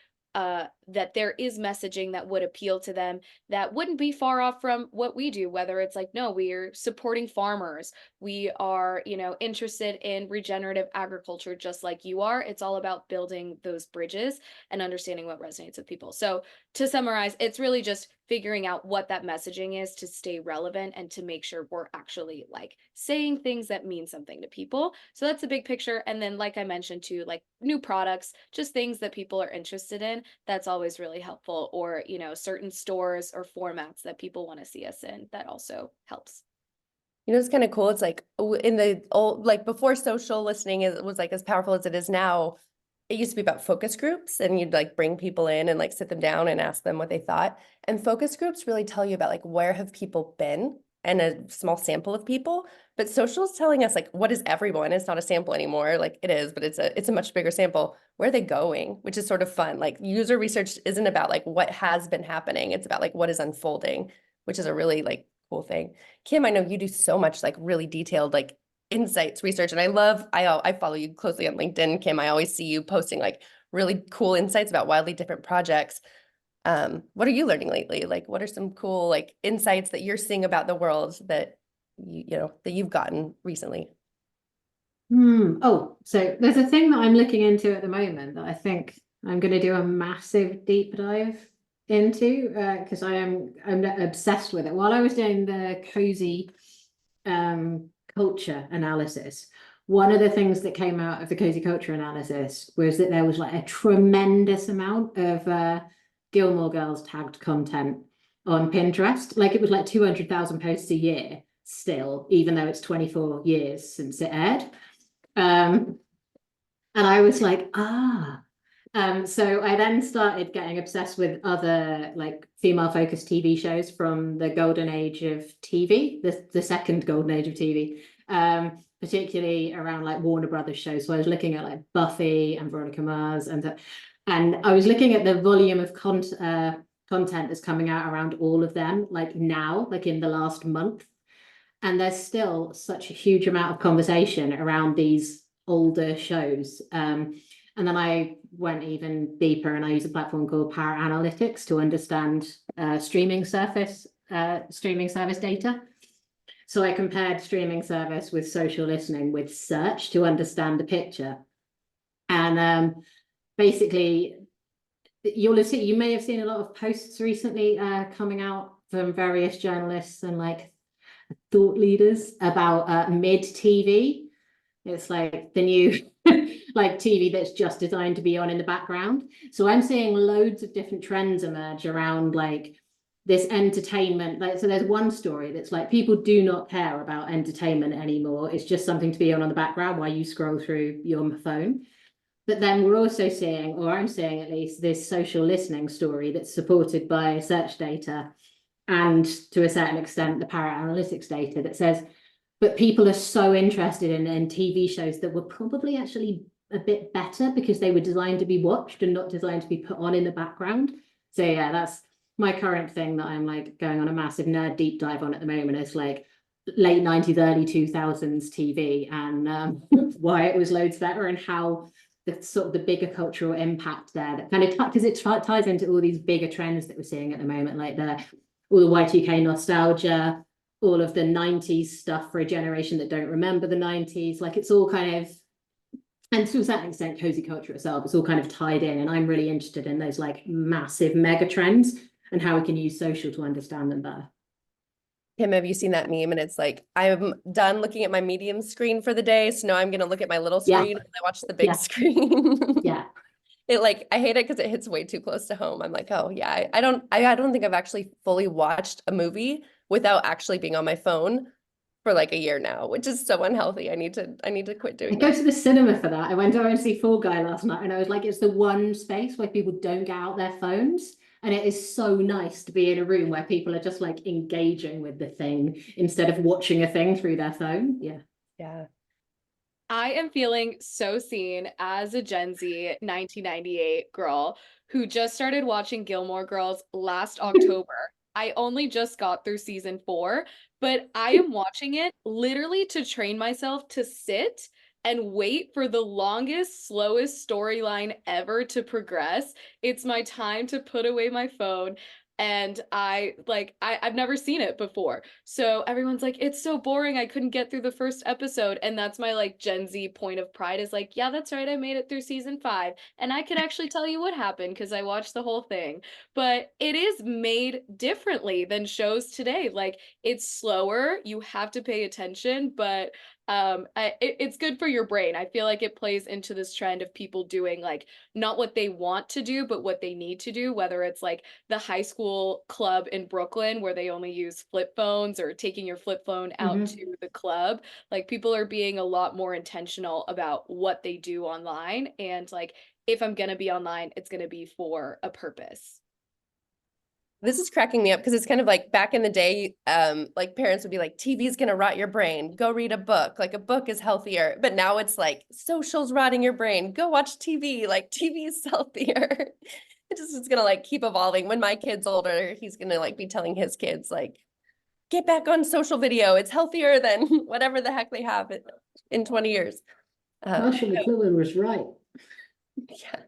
Speaker 4: that there is messaging that would appeal to them that wouldn't be far off from what we do, whether it's like, no, we're supporting farmers. We are, you know, interested in regenerative agriculture, just like you are. It's all about building those bridges and understanding what resonates with people. So to summarize, it's really just figuring out what that messaging is to stay relevant and to make sure we're actually like saying things that mean something to people. So that's a big picture. And then, like I mentioned too, like new products, just things that people are interested in. That's always really helpful. Or, you know, certain stores or formats that people want to see us in. That also helps.
Speaker 3: You know, it's kind of cool. It's like in the old, like before social listening was like as powerful as it is now, it used to be about focus groups and you'd like bring people in and like sit them down and ask them what they thought. And focus groups really tell you about like where have people been and a small sample of people. But social is telling us like what is everyone? It's not a sample anymore. Like it is, but it's a much bigger sample. Where are they going? Which is sort of fun. Like user research isn't about like what has been happening. It's about like what is unfolding, which is a really like cool thing. Kim, I know you do so much like really detailed like insights research, and I follow you closely on LinkedIn, Kim. I always see you posting like really cool insights about wildly different projects. What are you learning lately? Like what are some cool like insights that you're seeing about the world that you know that you've gotten recently?
Speaker 2: Oh, so there's a thing that I'm looking into at the moment that I think I'm going to do a massive deep dive into because I'm obsessed with it. While I was doing the cozy culture analysis, one of the things that came out of the cozy culture analysis was that there was like a tremendous amount of Gilmore Girls tagged content on Pinterest. Like it was like 200,000 posts a year still, even though it's 24 years since it aired. And I was like, so I then started getting obsessed with other like female focused TV shows from the golden age of TV, the second golden age of TV, particularly around like Warner Brothers shows. So I was looking at like Buffy and Veronica Mars, and I was looking at the volume of content that's coming out around all of them, like now, like in the last month. And there's still such a huge amount of conversation around these older shows. And then I went even deeper and I use a platform called Power Analytics to understand streaming service data. So I compared streaming service with social listening with search to understand the picture. And basically, you may have seen a lot of posts recently coming out from various journalists and like thought leaders about mid TV. It's like the new like TV that's just designed to be on in the background. So I'm seeing loads of different trends emerge around like this entertainment. Like, so there's one story that's like people do not care about entertainment anymore. It's just something to be on the background while you scroll through your phone. But then we're also seeing, or I'm seeing at least, this social listening story that's supported by search data and to a certain extent the para-analytics data that says, but people are so interested in TV shows that were probably actually a bit better because they were designed to be watched and not designed to be put on in the background. So yeah, that's my current thing that I'm like going on a massive nerd deep dive on at the moment. It's like late 90s, early 2000s TV and why it was loads better and how the sort of the bigger cultural impact there that kind of because it ties into all these bigger trends that we're seeing at the moment, like all the Y2K nostalgia, all of the 90s stuff for a generation that don't remember the 90s. Like it's all kind of, and to a certain extent, cozy culture itself, it's all kind of tied in. And I'm really interested in those like massive mega trends and how we can use social to understand them better.
Speaker 3: Kim, have you seen that meme? And it's like, I'm done looking at my medium screen for the day. So now I'm going to look at my little
Speaker 2: Yeah.
Speaker 3: screen and I watch the big
Speaker 2: Yeah.
Speaker 3: screen.
Speaker 2: Yeah.
Speaker 3: It like, I hate it because it hits way too close to home. I'm like, oh yeah, I don't think I've actually fully watched a movie without actually being on my phone for like a year now, which is so unhealthy. I need to quit
Speaker 2: I
Speaker 3: doing
Speaker 2: go
Speaker 3: that.
Speaker 2: to the cinema for that. I went to see Fall Guy last night and I was like, it's the one space where people don't get out their phones. And it is so nice to be in a room where people are just like engaging with the thing instead of watching a thing through their phone. Yeah.
Speaker 3: Yeah.
Speaker 4: I am feeling so seen as a Gen Z 1998 girl who just started watching Gilmore Girls last October. I only just got through season 4, but I am watching it literally to train myself to sit and wait for the longest, slowest storyline ever to progress. It's my time to put away my phone. And I've never seen it before. So everyone's like, it's so boring. I couldn't get through the first episode. And that's my like Gen Z point of pride is like, yeah, that's right. I made it through season 5. And I could actually tell you what happened because I watched the whole thing. But it is made differently than shows today. Like it's slower. You have to pay attention, but it's good for your brain. I feel like it plays into this trend of people doing like not what they want to do, but what they need to do, whether it's like the high school club in Brooklyn where they only use flip phones or taking your flip phone out to the club. Like people are being a lot more intentional about what they do online. And like, if I'm going to be online, it's going to be for a purpose.
Speaker 3: This is cracking me up because it's kind of like back in the day, like parents would be like, TV's gonna rot your brain. Go read a book. Like a book is healthier. But now it's like social's rotting your brain. Go watch TV. Like TV is healthier. It just is gonna like keep evolving. When my kid's older, he's gonna like be telling his kids like, get back on social video. It's healthier than whatever the heck they have in 20 years.
Speaker 2: Marshall McLuhan was right.
Speaker 3: Yeah.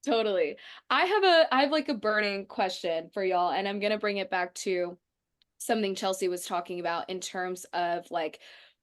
Speaker 4: Totally. I have like a burning question for y'all, and I'm gonna bring it back to something Chelsie was talking about in terms of like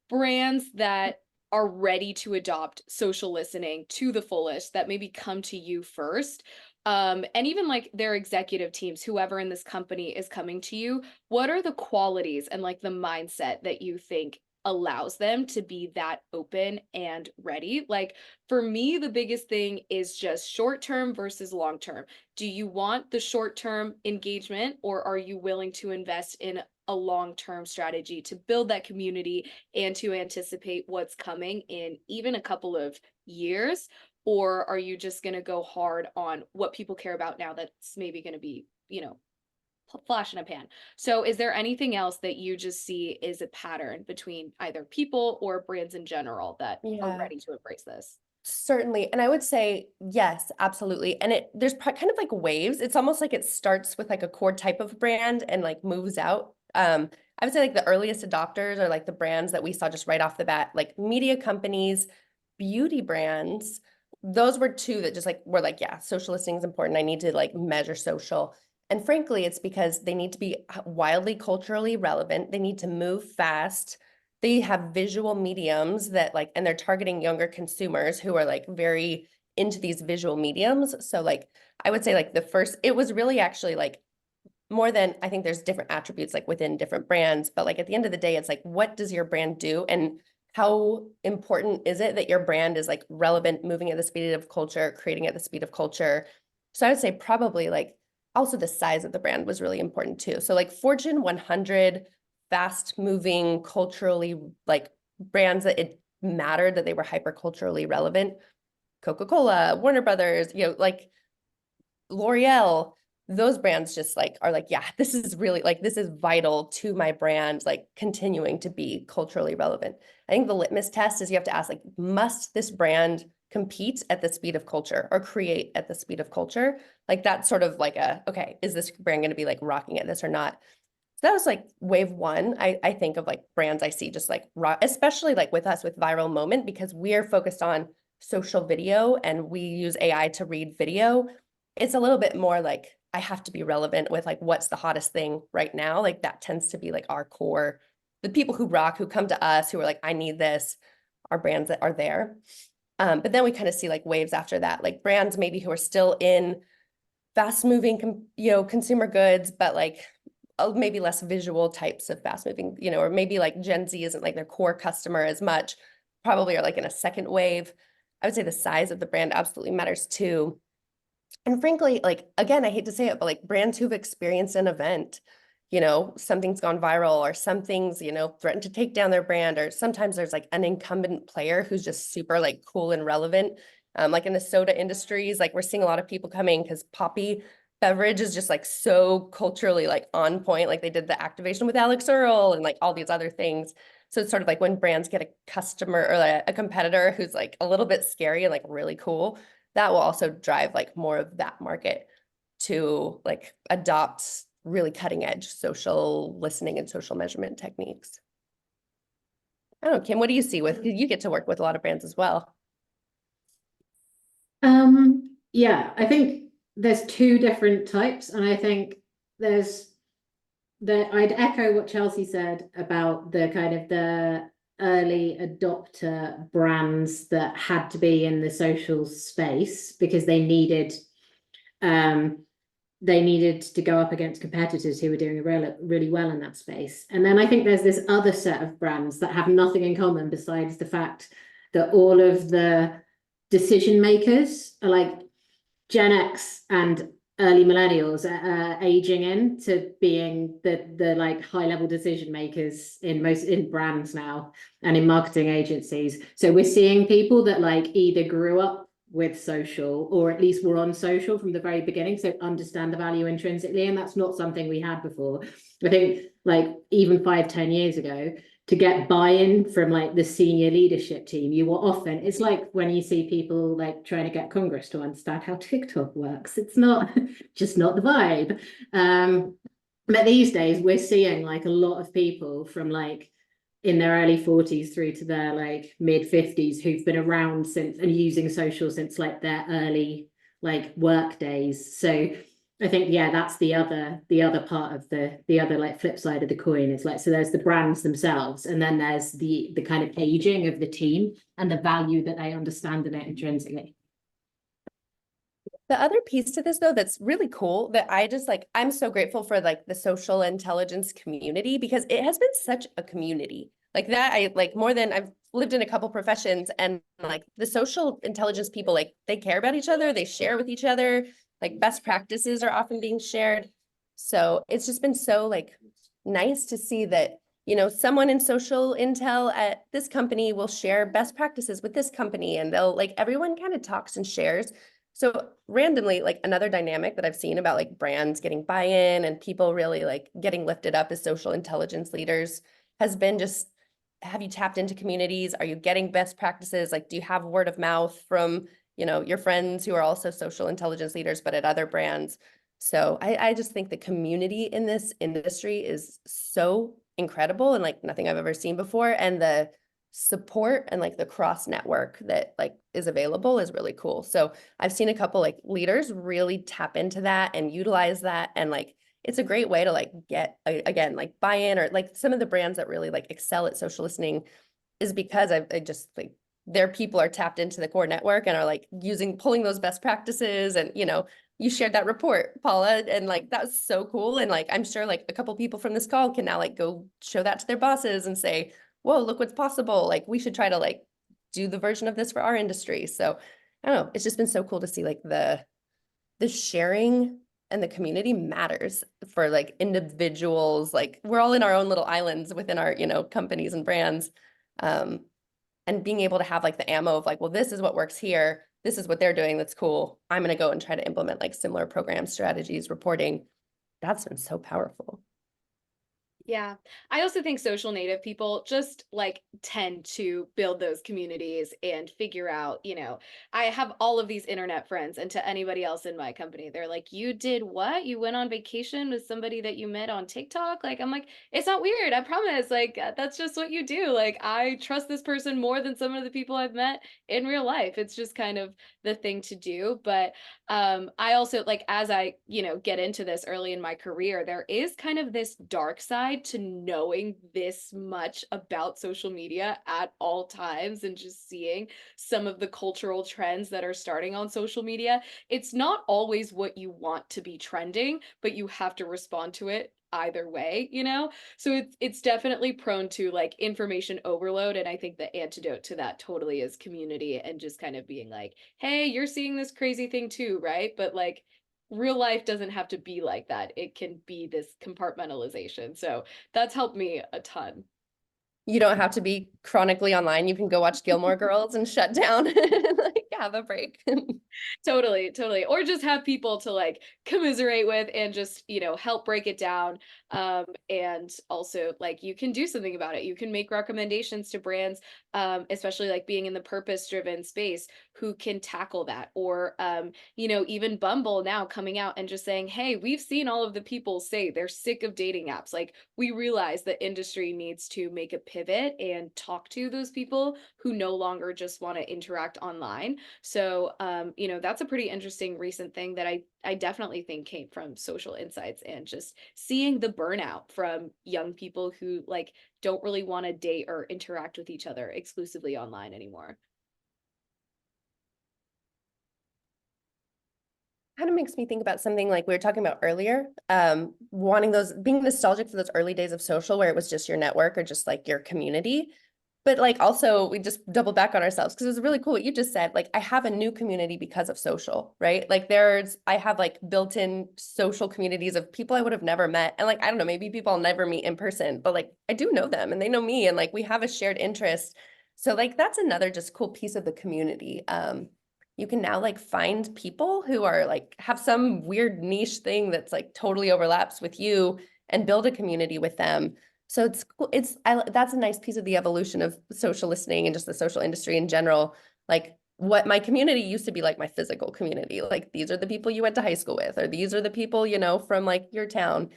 Speaker 4: brands that are ready to adopt social listening to the fullest that maybe come to you first. And even like their executive teams, whoever in this company is coming to you, what are the qualities and like the mindset that you think allows them to be that open and ready? Like for me, the biggest thing is just short term versus long term. Do you want the short term engagement or are you willing to invest in a long-term strategy to build that community and to anticipate what's coming in even a couple of years? Or are you just going to go hard on what people care about now that's maybe going to be, flash in a pan? So is there anything else that you just see is a pattern between either people or brands in general that are ready to embrace this?
Speaker 3: Certainly. And I would say, yes, absolutely. And there's kind of like waves. It's almost like it starts with like a core type of brand and like moves out. I would say like the earliest adopters are like the brands that we saw just right off the bat, like media companies, beauty brands. Those were two that just like were like, yeah, social listening is important. I need to like measure social. And frankly, it's because they need to be wildly culturally relevant. They need to move fast. They have visual mediums that like, and they're targeting younger consumers who are like very into these visual mediums. So like, I would say like it was really actually like more than, I think there's different attributes like within different brands, but like at the end of the day, it's like, what does your brand do? And how important is it that your brand is like relevant, moving at the speed of culture, creating at the speed of culture? So I would say probably like also the size of the brand was really important too. So like Fortune 100, fast moving, culturally like brands that it mattered that they were hyper culturally relevant. Coca-Cola, Warner Brothers, you know, like L'Oreal, those brands just like are like, yeah, this is really like, this is vital to my brand, like continuing to be culturally relevant. I think the litmus test is you have to ask, like, must this brand compete at the speed of culture or create at the speed of culture? Like that's sort of like a, okay, is this brand going to be like rocking at this or not? So that was like wave one. I think of like brands I see just like rock, especially like with us with Viral Moment, because we're focused on social video and we use AI to read video. It's a little bit more like I have to be relevant with like what's the hottest thing right now. Like that tends to be like our core. The people who rock, who come to us, who are like, I need this, are brands that are there. But then we kind of see like waves after that, like brands maybe who are still in fast moving, you know, consumer goods, but like maybe less visual types of fast moving, you know, or maybe like Gen Z isn't like their core customer as much, probably are like in a second wave. I would say the size of the brand absolutely matters too. And frankly, like, again, I hate to say it, but like brands who've experienced an event, you know, something's gone viral or something's, you know, threatened to take down their brand, or sometimes there's like an incumbent player who's just super like cool and relevant. Like in the soda industries, like we're seeing a lot of people coming because Poppy beverage is just like so culturally like on point. Like they did the activation with Alex Earl and like all these other things. So it's sort of like when brands get a customer or like a competitor who's like a little bit scary and like really cool, that will also drive like more of that market to like adopt really cutting edge social listening and social measurement techniques. I don't know, Kim, what do you see with, you get to work with a lot of brands as well.
Speaker 2: Yeah, I think there's two different types, and I think there's I'd echo what Chelsie said about the kind of the early adopter brands that had to be in the social space because they needed to go up against competitors who were doing really well in that space. And then I think there's this other set of brands that have nothing in common besides the fact that all of the decision makers are like Gen X and early millennials aging into being the like high level decision makers in brands now and in marketing agencies. So we're seeing people that like either grew up with social or at least were on social from the very beginning, so understand the value intrinsically, and that's not something we had before. I think like even 5-10 years ago, to get buy-in from like the senior leadership team, you were often, it's like when you see people like trying to get Congress to understand how TikTok works, it's not just not the vibe. But these days we're seeing like a lot of people from like in their early 40s through to their like mid 50s who've been around since and using social since like their early like work days. So I think, yeah, that's the other part of the other like flip side of the coin. It's like, so there's the brands themselves, and then there's the kind of aging of the team and the value that they understand in it intrinsically.
Speaker 3: The other piece to this though that's really cool that I just like, I'm so grateful for like the social intelligence community, because it has been such a community like that. I like more than I've lived in a couple professions, and like the social intelligence people, like they care about each other, they share with each other, like best practices are often being shared. So it's just been so like nice to see that, you know, someone in social intel at this company will share best practices with this company, and they'll like everyone kind of talks and shares. So randomly, like another dynamic that I've seen about like brands getting buy-in and people really like getting lifted up as social intelligence leaders has been just, have you tapped into communities? Are you getting best practices? Like, do you have word of mouth from, you know, your friends who are also social intelligence leaders, but at other brands? So I just think the community in this industry is so incredible and like nothing I've ever seen before. And the support and like the cross network that like is available is really cool. So I've seen a couple like leaders really tap into that and utilize that, and like it's a great way to like get again like buy-in, or like some of the brands that really like excel at social listening is because I just like their people are tapped into the core network and are like pulling those best practices. And you know, you shared that report, Paula, and like that was so cool. And like I'm sure like a couple people from this call can now like go show that to their bosses and say, whoa, look what's possible. Like we should try to like do the version of this for our industry. So I don't know, it's just been so cool to see like the sharing and the community matters for like individuals. Like we're all in our own little islands within our, you know, companies and brands. And being able to have like the ammo of like, well, this is what works here. this is what they're doing. That's cool. I'm going to go and try to implement like similar programs, strategies, reporting. That's been so powerful.
Speaker 4: Yeah. I also think social native people just like tend to build those communities and figure out, I have all of these internet friends, and to anybody else in my company, they're like, you did what? You went on vacation with somebody that you met on TikTok? Like, I'm like, it's not weird. I promise. Like, that's just what you do. Like, I trust this person more than some of the people I've met in real life. It's just kind of the thing to do. But I also like, as I, get into this early in my career, there is kind of this dark side to knowing this much about social media at all times and just seeing some of the cultural trends that are starting on social media. It's not always what you want to be trending, but you have to respond to it either way. So it's definitely prone to like information overload, and I think the antidote to that totally is community and just kind of being like, hey, you're seeing this crazy thing too, right? But like, real life doesn't have to be like that. It can be this compartmentalization. So that's helped me a ton.
Speaker 3: You don't have to be chronically online. You can go watch Gilmore Girls and shut down and like have a break.
Speaker 4: Totally, totally. Or just have people to like commiserate with and just, help break it down. And also like you can do something about it. You can make recommendations to brands, especially like being in the purpose-driven space, who can tackle that. Or even Bumble now coming out and just saying, hey, we've seen all of the people say they're sick of dating apps. Like, we realize the industry needs to make a pivot and talk to those people who no longer just want to interact online. So, that's a pretty interesting recent thing that I definitely think came from social insights and just seeing the burnout from young people who like don't really want to date or interact with each other exclusively online anymore.
Speaker 3: Kind of makes me think about something like we were talking about earlier, wanting being nostalgic for those early days of social where it was just your network or just like your community. But like also we just double back on ourselves because it was really cool what you just said. Like, I have a new community because of social, right? Like I have like built-in social communities of people I would have never met. And like, I don't know, maybe people I'll never meet in person, but like I do know them and they know me, and like we have a shared interest. So like that's another just cool piece of the community. You can now like find people who are like have some weird niche thing that's like totally overlaps with you and build a community with them. So it's cool. That's a nice piece of the evolution of social listening and just the social industry in general. Like, what my community used to be like my physical community. Like, these are the people you went to high school with, or these are the people, from like your town.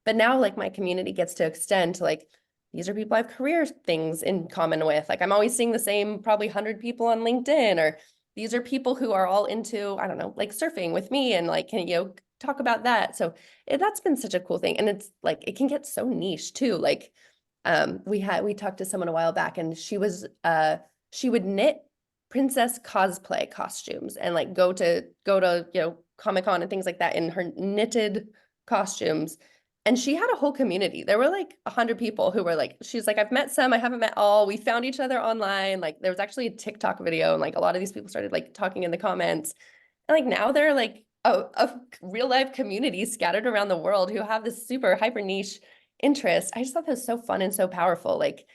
Speaker 3: But now like my community gets to extend to like, these are people I have career things in common with. Like, I'm always seeing the same probably 100 people on LinkedIn, or these are people who are all into, I don't know, like surfing with me and like, can, talk about that. So that's been such a cool thing. And it's like, it can get so niche too. Like, we talked to someone a while back, and she would knit princess cosplay costumes and like go to Comic-Con and things like that in her knitted costumes. And she had a whole community. There were like 100 people who were like, she's like, I've met some, I haven't met all. We found each other online. Like, there was actually a TikTok video, and like a lot of these people started like talking in the comments. And like now they're like a real life community scattered around the world who have this super hyper niche interest. I just thought that was so fun and so powerful. Like,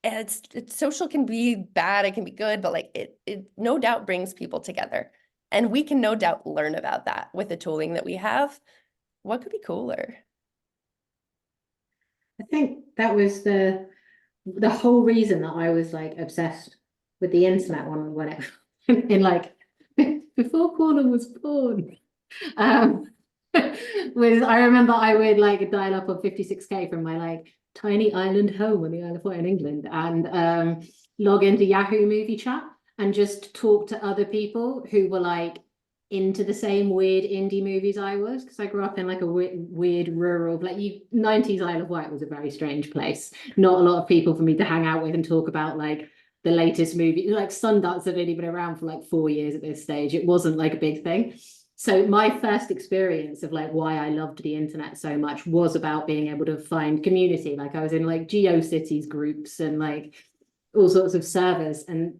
Speaker 3: it's social can be bad, it can be good, but like it no doubt brings people together. And we can no doubt learn about that with the tooling that we have. What could be cooler?
Speaker 2: I think that was the whole reason that I was like obsessed with the internet when it in like before Cornell was born. Was I remember I would like dial up on 56K from my like tiny island home on the Isle of Wight in England, and log into Yahoo movie chat and just talk to other people who were like into the same weird indie movies I was, because I grew up in like a weird rural, like 90s Isle of Wight was a very strange place. Not a lot of people for me to hang out with and talk about like the latest movie. Like Sundance had only been around for like 4 years at this stage. It wasn't like a big thing. So my first experience of like why I loved the internet so much was about being able to find community. Like, I was in like GeoCities groups and like all sorts of servers, and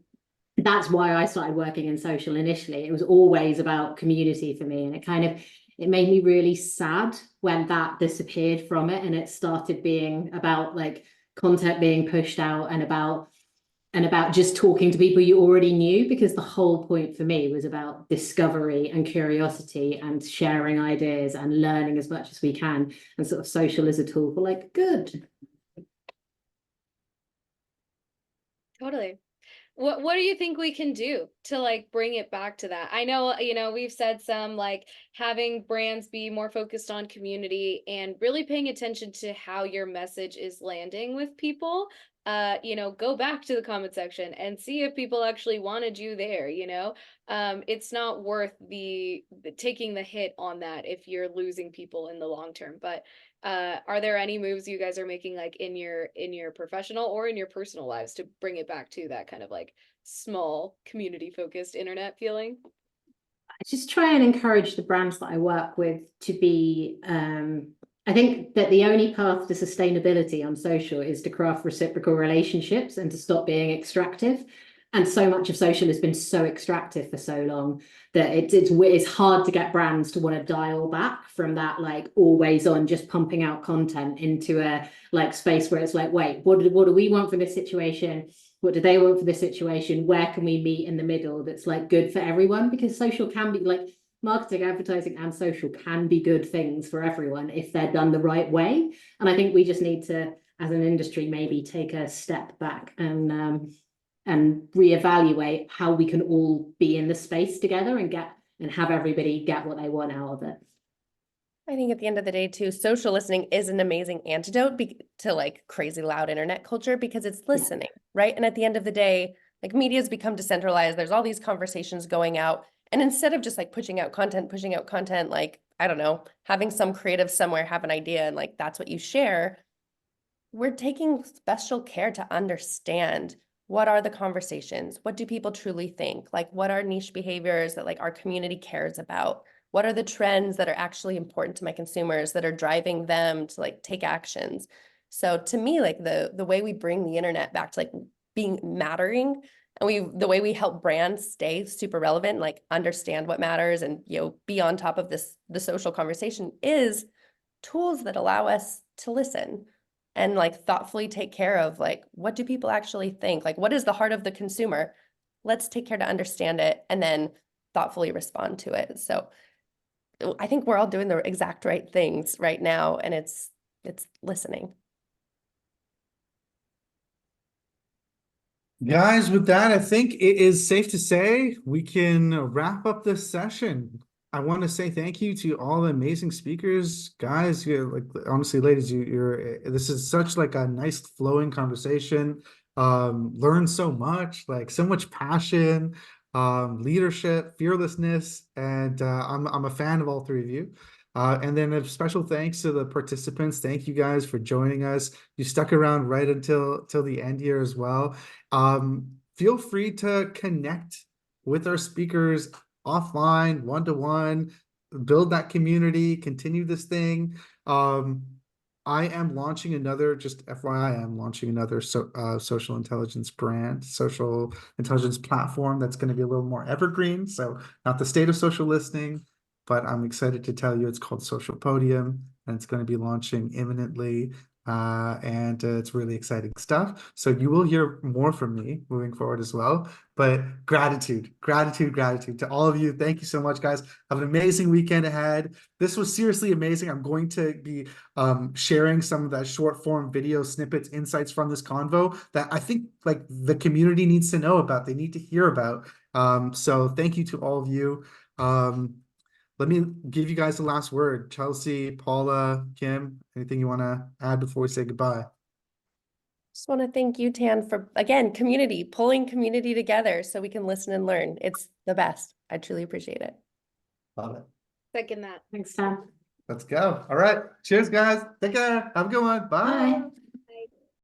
Speaker 2: that's why I started working in social initially. It was always about community for me, and it made me really sad when that disappeared from it, and it started being about like content being pushed out and about and about just talking to people you already knew, because the whole point for me was about discovery and curiosity and sharing ideas and learning as much as we can, and sort of social as a tool for like good.
Speaker 4: Totally. What do you think we can do to like bring it back to that? I know, we've said some like having brands be more focused on community and really paying attention to how your message is landing with people. Go back to the comment section and see if people actually wanted you there, it's not worth the taking the hit on that if you're losing people in the long term. But are there any moves you guys are making like in your professional or in your personal lives to bring it back to that kind of like small community focused internet feeling?
Speaker 2: I just try and encourage the brands that I work with to be, I think that the only path to sustainability on social is to craft reciprocal relationships and to stop being extractive. And so much of social has been so extractive for so long that it's hard to get brands to want to dial back from that, like always on, just pumping out content into a like space where it's like, wait, what do we want for this situation? What do they want for this situation? Where can we meet in the middle that's like good for everyone? Because social can be like marketing, advertising, and social can be good things for everyone if they're done the right way. And I think we just need to, as an industry, maybe take a step back and reevaluate how we can all be in the space together and have everybody get what they want out of it.
Speaker 3: I think at the end of the day too, social listening is an amazing antidote to like crazy loud internet culture, because it's listening, right? And at the end of the day, like media has become decentralized. There's all these conversations going out. And instead of just like pushing out content, like, I don't know, having some creative somewhere have an idea and like that's what you share, we're taking special care to understand what are the conversations? What do people truly think? Like, what are niche behaviors that like our community cares about? What are the trends that are actually important to my consumers that are driving them to like take actions? So to me, like the way we bring the internet back to like being mattering, and the way we help brands stay super relevant, like understand what matters and be on top of the social conversation, is tools that allow us to listen and like thoughtfully take care of like, what do people actually think? Like, what is the heart of the consumer? Let's take care to understand it and then thoughtfully respond to it. So I think we're all doing the exact right things right now, and it's listening.
Speaker 1: Guys, with that, I think it is safe to say we can wrap up this session. I want to say thank you to all the amazing speakers, guys. Like honestly, ladies, this is such like a nice flowing conversation. Learn so much, like so much passion, leadership, fearlessness, and I'm a fan of all three of you. And then a special thanks to the participants. Thank you guys for joining us. You stuck around right until the end here as well. Feel free to connect with our speakers offline, one-to-one, build that community, continue this thing. I am launching another, just FYI, I'm launching another social intelligence brand, social intelligence platform that's going to be a little more evergreen. So not the state of social listening, but I'm excited to tell you it's called Social Podium, and it's going to be launching imminently. And it's really exciting stuff. So you will hear more from me moving forward as well. But gratitude to all of you. Thank you so much, guys. Have an amazing weekend ahead. This was seriously amazing. I'm going to be sharing some of that short form video snippets, insights from this convo that I think like the community needs to know about. They need to hear about. So thank you to all of you. Let me give you guys the last word. Chelsie, Paula, Kim, anything you want to add before we say goodbye?
Speaker 3: Just want to thank you, Tan, for, again, pulling community together so we can listen and learn. It's the best. I truly appreciate it.
Speaker 1: Love it.
Speaker 4: Second that.
Speaker 2: Thanks, Tam.
Speaker 1: Let's go. All right. Cheers, guys. Take care. Have a good one. Bye.
Speaker 2: Bye.